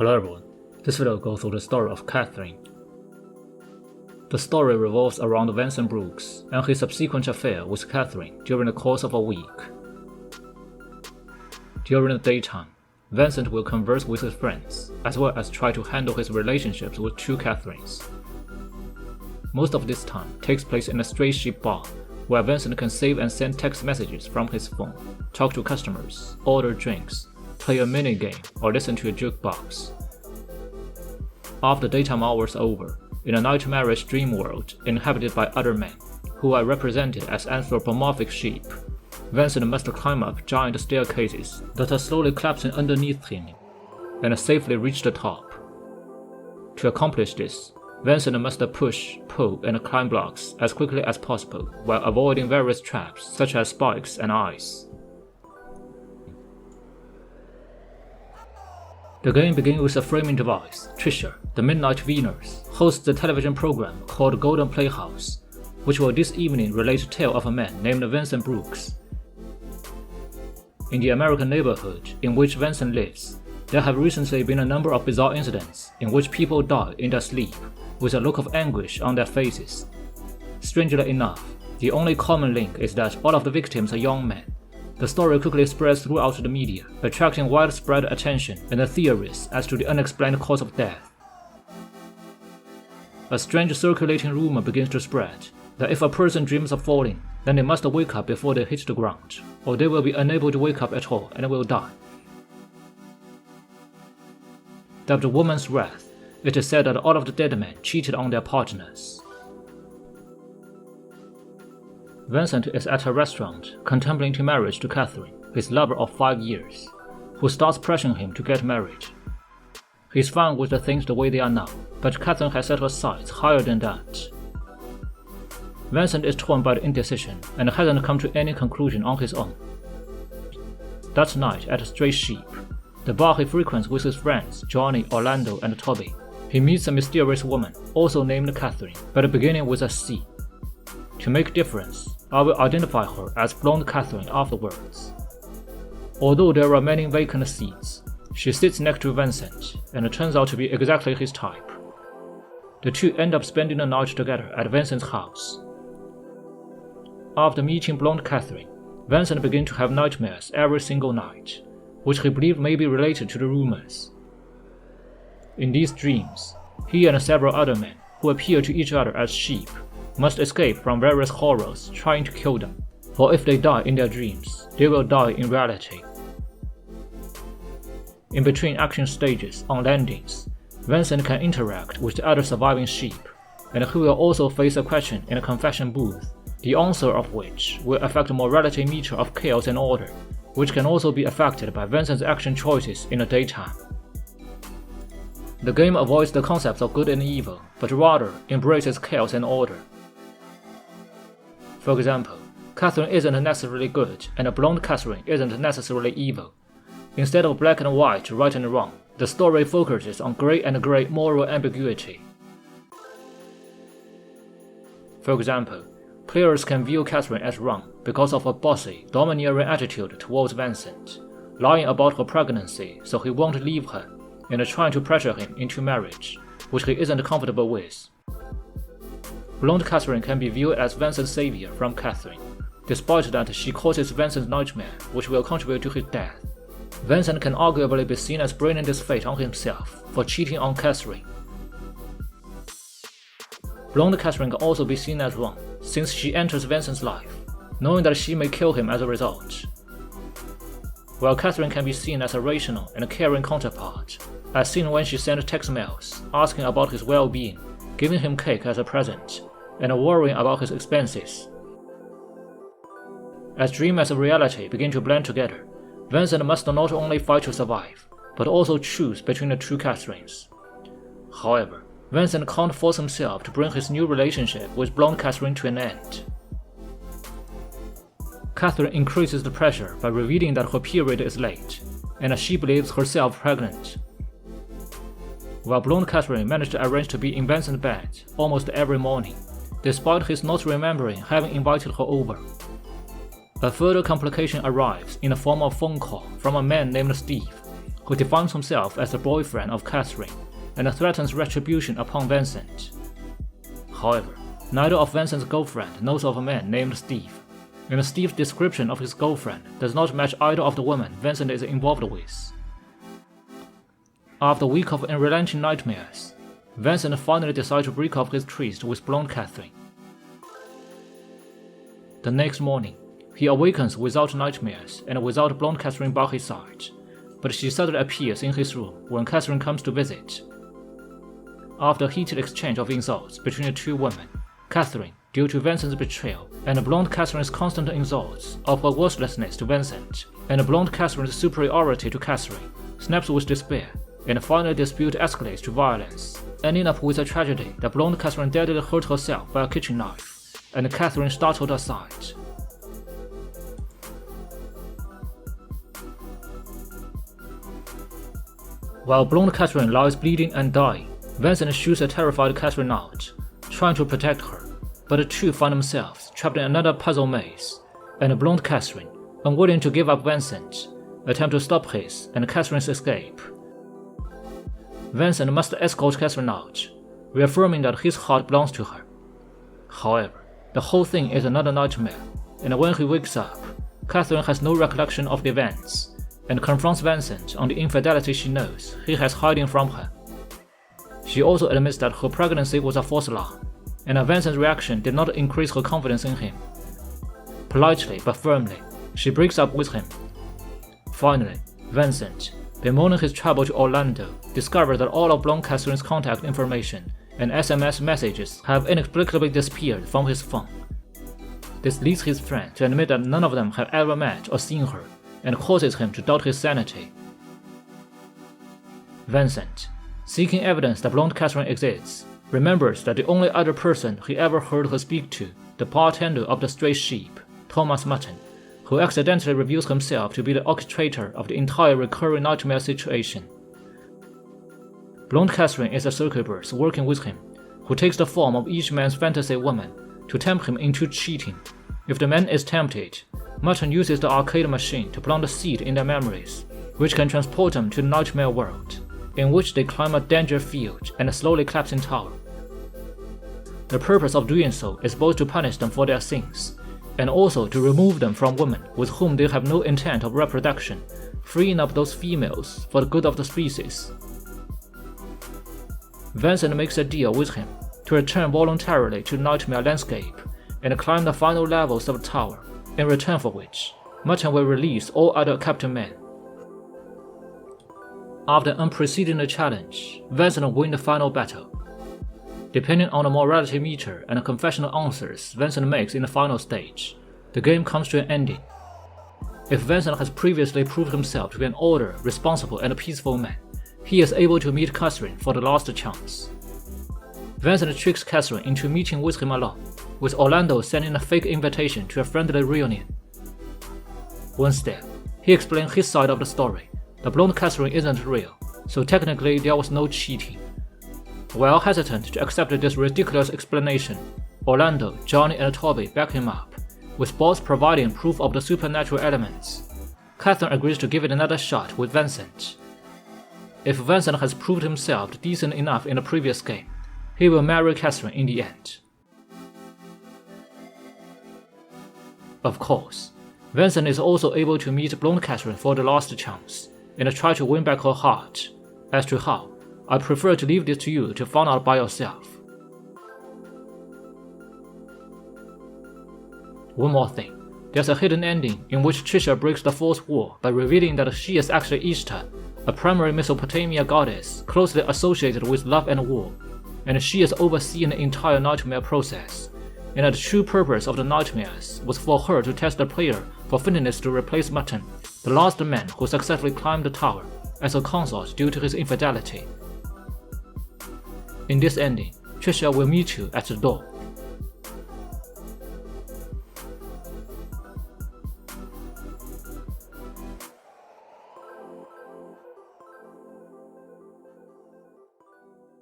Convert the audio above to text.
Hello everyone, this video will go through the story of Catherine. The story revolves around Vincent Brooks and his subsequent affair with Catherine during the course of a week. During the daytime, Vincent will converse with his friends, as well as try to handle his relationships with two Catherines. Most of this time takes place in a Stray Sheep bar, where Vincent can save and send text messages from his phone, talk to customers, order drinks, play a minigame, or listen to a jukebox. After daytime hours over, in a nightmarish dream world inhabited by other men, who are represented as anthropomorphic sheep, Vincent must climb up giant staircases that are slowly collapsing underneath him, and safely reach the top. To accomplish this, Vincent must push, pull, and climb blocks as quickly as possible while avoiding various traps such as spikes and ice. The game begins with a framing device. Trisha, the Midnight Venus, hosts a television program called Golden Playhouse, which will this evening relate a tale of a man named Vincent Brooks. In the American neighborhood in which Vincent lives, there have recently been a number of bizarre incidents in which people die in their sleep, with a look of anguish on their faces. Strangely enough, the only common link is that all of the victims are young men. The story quickly spreads throughout the media, attracting widespread attention and theories as to the unexplained cause of death. A strange circulating rumor begins to spread that if a person dreams of falling, then they must wake up before they hit the ground, or they will be unable to wake up at all and will die. After the woman's wrath, it is said that all of the dead men cheated on their partners. Vincent is at a restaurant contemplating marriage to Catherine, his lover of 5 years, who starts pressuring him to get married. He's fine with the things the way they are now, but Catherine has set her sights higher than that. Vincent is torn by the indecision and hasn't come to any conclusion on his own. That night at Stray Sheep, the bar he frequents with his friends Johnny, Orlando, and Toby, he meets a mysterious woman, also named Catherine, but beginning with a C. To make difference, I will identify her as Blonde Catherine afterwards. Although there are many vacant seats, she sits next to Vincent and turns out to be exactly his type. The two end up spending the night together at Vincent's house. After meeting Blonde Catherine, Vincent begins to have nightmares every single night, which he believes may be related to the rumors. In these dreams, he and several other men, who appear to each other as sheep, must escape from various horrors trying to kill them, for if they die in their dreams, they will die in reality. In between action stages on landings, Vincent can interact with the other surviving sheep, and he will also face a question in a confession booth, the answer of which will affect the morality meter of chaos and order, which can also be affected by Vincent's action choices in the daytime. The game avoids the concepts of good and evil, but rather embraces chaos and order. For example, Catherine isn't necessarily good, and Blonde Catherine isn't necessarily evil. Instead of black and white, right and wrong, the story focuses on gray and gray moral ambiguity. For example, players can view Catherine as wrong because of her bossy, domineering attitude towards Vincent, lying about her pregnancy so he won't leave her, and trying to pressure him into marriage, which he isn't comfortable with. Blonde Catherine can be viewed as Vincent's savior from Catherine, despite that she causes Vincent's nightmare, which will contribute to his death. Vincent can arguably be seen as bringing this fate on himself for cheating on Catherine. Blonde Catherine can also be seen as wrong, since she enters Vincent's life, knowing that she may kill him as a result. While Catherine can be seen as a rational and caring counterpart, as seen when she sent text mails asking about his well-being, giving him cake as a present, and worrying about his expenses. As dream and reality begin to blend together, Vincent must not only fight to survive, but also choose between the two Catherines. However, Vincent can't force himself to bring his new relationship with Blonde Catherine to an end. Catherine increases the pressure by revealing that her period is late, and she believes herself pregnant. While Blonde Catherine managed to arrange to be in Vincent's bed almost every morning, despite his not remembering having invited her over. A further complication arrives in the form of a phone call from a man named Steve, who defines himself as the boyfriend of Catherine and threatens retribution upon Vincent. However, neither of Vincent's girlfriends knows of a man named Steve, and Steve's description of his girlfriend does not match either of the women Vincent is involved with. After a week of unrelenting nightmares, Vincent finally decides to break off his tryst with blonde Catherine. The next morning, he awakens without nightmares and without blonde Catherine by his side, but she suddenly appears in his room when Catherine comes to visit. After a heated exchange of insults between the two women, Catherine, due to Vincent's betrayal and blonde Catherine's constant insults of her worthlessness to Vincent and blonde Catherine's superiority to Catherine, snaps with despair, and finally the dispute escalates to violence, ending up with a tragedy that blonde Catherine deadly hurt herself by a kitchen knife, and Catherine startled aside. While blonde Catherine lies bleeding and dying, Vincent shoots a terrified Catherine out, trying to protect her, but the two find themselves trapped in another puzzle maze, and blonde Catherine, unwilling to give up Vincent, attempt to stop his and Catherine's escape. Vincent must escort Catherine out, reaffirming that his heart belongs to her. However, the whole thing is another nightmare, and when he wakes up, Catherine has no recollection of the events, and confronts Vincent on the infidelity she knows he has hiding from her. She also admits that her pregnancy was a false alarm, and Vincent's reaction did not increase her confidence in him. Politely but firmly, she breaks up with him. Finally, Vincent, bemoaning his trouble to Orlando, discovers that all of blonde Catherine's contact information and SMS messages have inexplicably disappeared from his phone. This leads his friend to admit that none of them have ever met or seen her, and causes him to doubt his sanity. Vincent, seeking evidence that blonde Catherine exists, remembers that the only other person he ever heard her speak to, the bartender of the Stray Sheep, Thomas Mutton, who accidentally reveals himself to be the orchestrator of the entire recurring nightmare situation. Blonde Catherine is a succubus working with him, who takes the form of each man's fantasy woman to tempt him into cheating. If the man is tempted, Mutton uses the arcade machine to plant a seed in their memories, which can transport them to the nightmare world, in which they climb a danger field and a slowly collapsing tower. The purpose of doing so is both to punish them for their sins, and also to remove them from women with whom they have no intent of reproduction, freeing up those females for the good of the species. Vincent makes a deal with him to return voluntarily to the nightmare landscape and climb the final levels of the tower, in return for which Mutton will release all other captive men. After an unprecedented challenge, Vincent wins the final battle. Depending on the morality meter and the confessional answers Vincent makes in the final stage, the game comes to an ending. If Vincent has previously proved himself to be an order, responsible and peaceful man, he is able to meet Catherine for the last chance. Vincent tricks Catherine into meeting with him alone, with Orlando sending a fake invitation to a friendly reunion. Instead, he explains his side of the story. The blonde Catherine isn't real, so technically there was no cheating. While hesitant to accept this ridiculous explanation, Orlando, Johnny and Toby back him up, with both providing proof of the supernatural elements. Catherine agrees to give it another shot with Vincent. If Vincent has proved himself decent enough in the previous game, he will marry Catherine in the end. Of course, Vincent is also able to meet blonde Catherine for the last chance, and try to win back her heart. As to how, I prefer to leave this to you to find out by yourself. One more thing, there's a hidden ending in which Trisha breaks the fourth wall by revealing that she is actually Ishtar, a primary Mesopotamia goddess closely associated with love and war, and she is overseeing the entire nightmare process, and that the true purpose of the nightmares was for her to test the player for fitness to replace Mutton, the last man who successfully climbed the tower, as a consort due to his infidelity. In this ending, Trisha will meet you at the door,